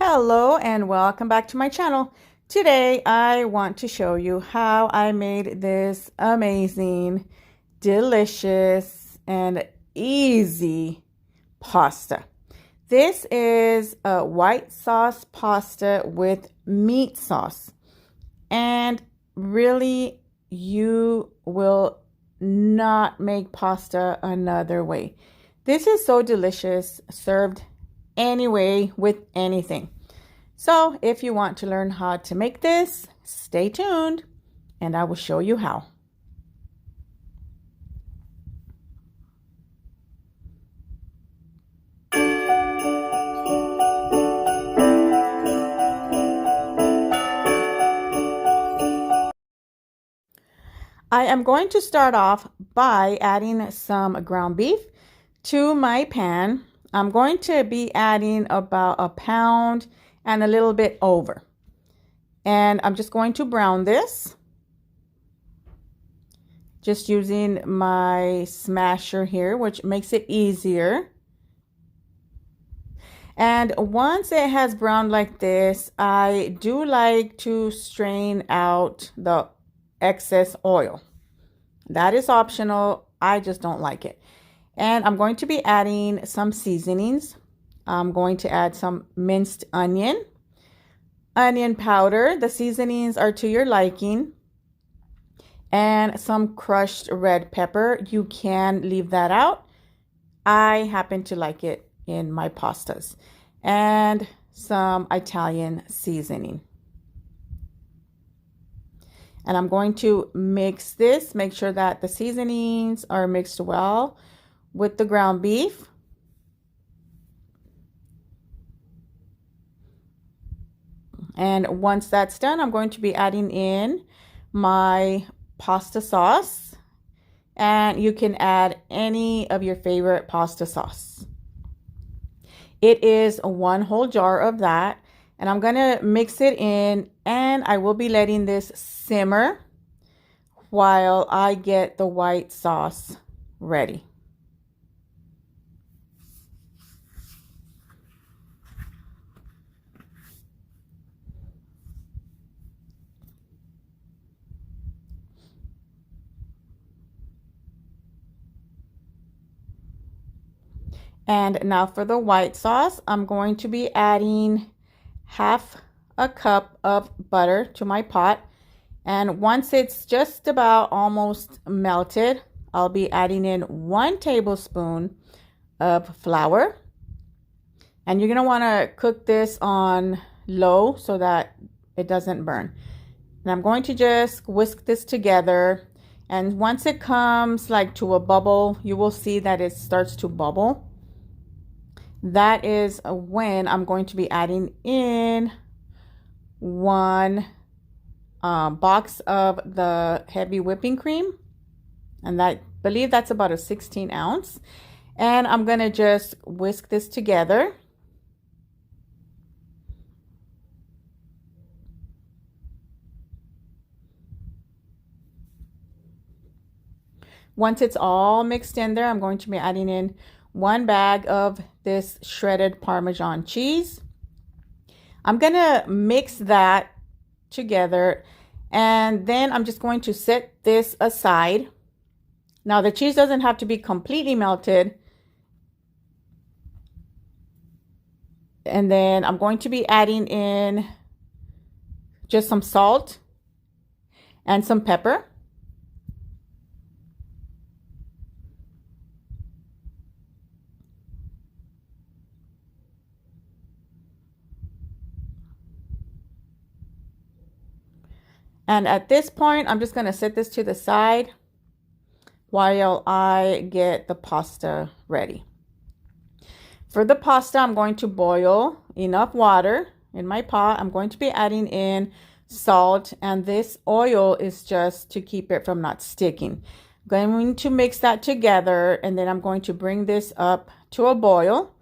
Hello and welcome back to my channel. Today I want to show you how I made this amazing, delicious, and easy pasta. This is a white sauce pasta with meat sauce. And really, you will not make pasta another way. This is so delicious, served anyway with anything. So if you want to learn how to make this, stay tuned and I will show you how. I am going to start off by adding some ground beef to my pan. I'm going to be adding about a pound and a little bit over. And I'm just going to brown this. Just using my smasher here, which makes it easier. And once it has browned like this, I do like to strain out the excess oil. That is optional. I just don't like it. And I'm going to be adding some seasonings. I'm going to add some minced onion powder. The seasonings are to your liking. And some crushed red pepper. You can leave that out. I happen to like it in my pastas. And some Italian seasoning. And I'm going to mix this, make sure that the seasonings are mixed well with the ground beef. And once that's done, I'm going to be adding in my pasta sauce. And you can add any of your favorite pasta sauce. It is one whole jar of that. And I'm going to mix it in and I will be letting this simmer while I get the white sauce ready. And now for the white sauce, I'm going to be adding half a cup of butter to my pot. And once it's just about almost melted, I'll be adding in 1 tablespoon of flour. And you're going to want to cook this on low so that it doesn't burn. And I'm going to just whisk this together. And once it comes like to a bubble, you will see that it starts to bubble. That is when I'm going to be adding in 1 box of the heavy whipping cream. And I believe that's about a 16 ounce. And I'm going to just whisk this together. Once it's all mixed in there, I'm going to be adding in 1 bag of this shredded Parmesan cheese. I'm going to mix that together and then I'm just going to set this aside. Now the cheese doesn't have to be completely melted. And then I'm going to be adding in just some salt and some pepper. And at this point, I'm just going to set this to the side while I get the pasta ready. For the pasta, I'm going to boil enough water in my pot. I'm going to be adding in salt, and this oil is just to keep it from not sticking. I'm going to mix that together, and then I'm going to bring this up to a boil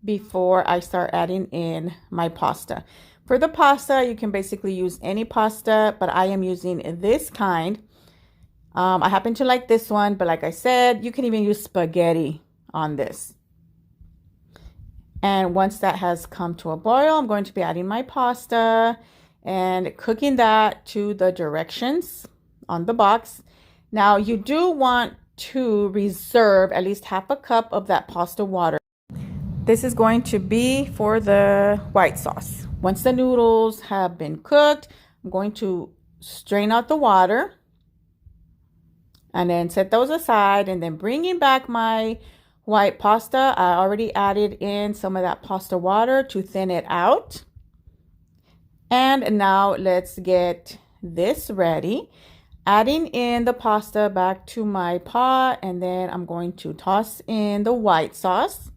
before I start adding in my pasta. For the pasta, you can basically use any pasta, but I am using this kind. I happen to like this one, but like I said, you can even use spaghetti on this. And once that has come to a boil, I'm going to be adding my pasta and cooking that to the directions on the box. Now, you do want to reserve at least half a cup of that pasta water. This is going to be for the white sauce. Once the noodles have been cooked, I'm going to strain out the water and then set those aside, and then bringing back my white pasta. I already added in some of that pasta water to thin it out. And now let's get this ready. Adding in the pasta back to my pot, and then I'm going to toss in the white sauce.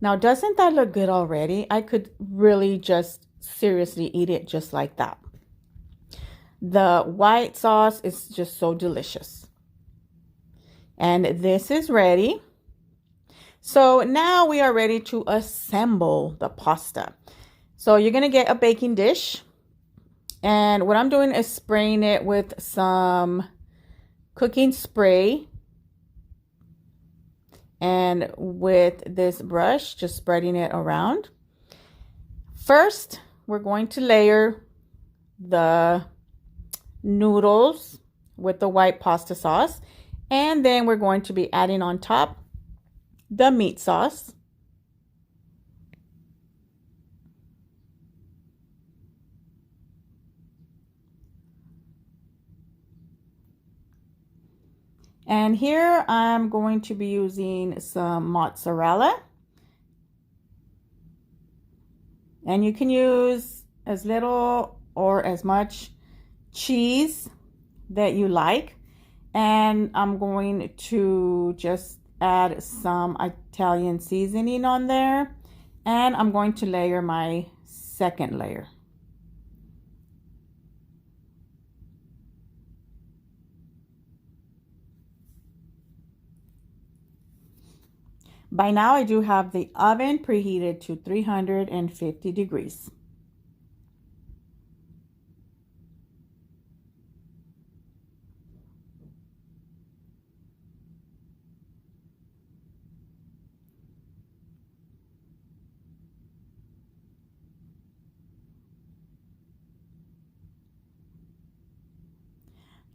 Now, doesn't that look good already? I could really just seriously eat it just like that. The white sauce is just so delicious. And this is ready. So now we are ready to assemble the pasta. So you're going to get a baking dish. And what I'm doing is spraying it with some cooking spray. And with this brush, just spreading it around. First, we're going to layer the noodles with the white pasta sauce. And then we're going to be adding on top the meat sauce. And here I'm going to be using some mozzarella. And you can use as little or as much cheese that you like. And I'm going to just add some Italian seasoning on there. And I'm going to layer my second layer. By now, I do have the oven preheated to 350 degrees.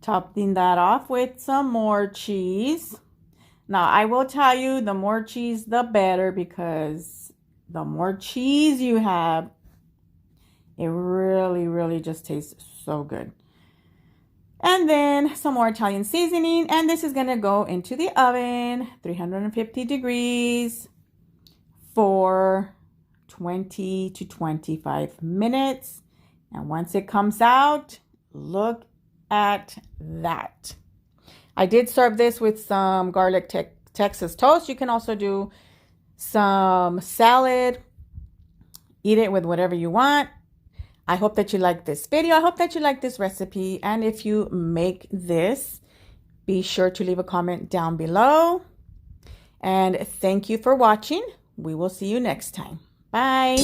Topping that off with some more cheese. Now, I will tell you, the more cheese, the better, because the more cheese you have, it really, really just tastes so good. And then some more Italian seasoning, and this is going to go into the oven, 350 degrees for 20 to 25 minutes. And once it comes out, look at that. I did serve this with some garlic Texas toast. You can also do some salad. Eat it with whatever you want. I hope that you like this video. I hope that you like this recipe. And if you make this, be sure to leave a comment down below. And thank you for watching. We will see you next time. Bye.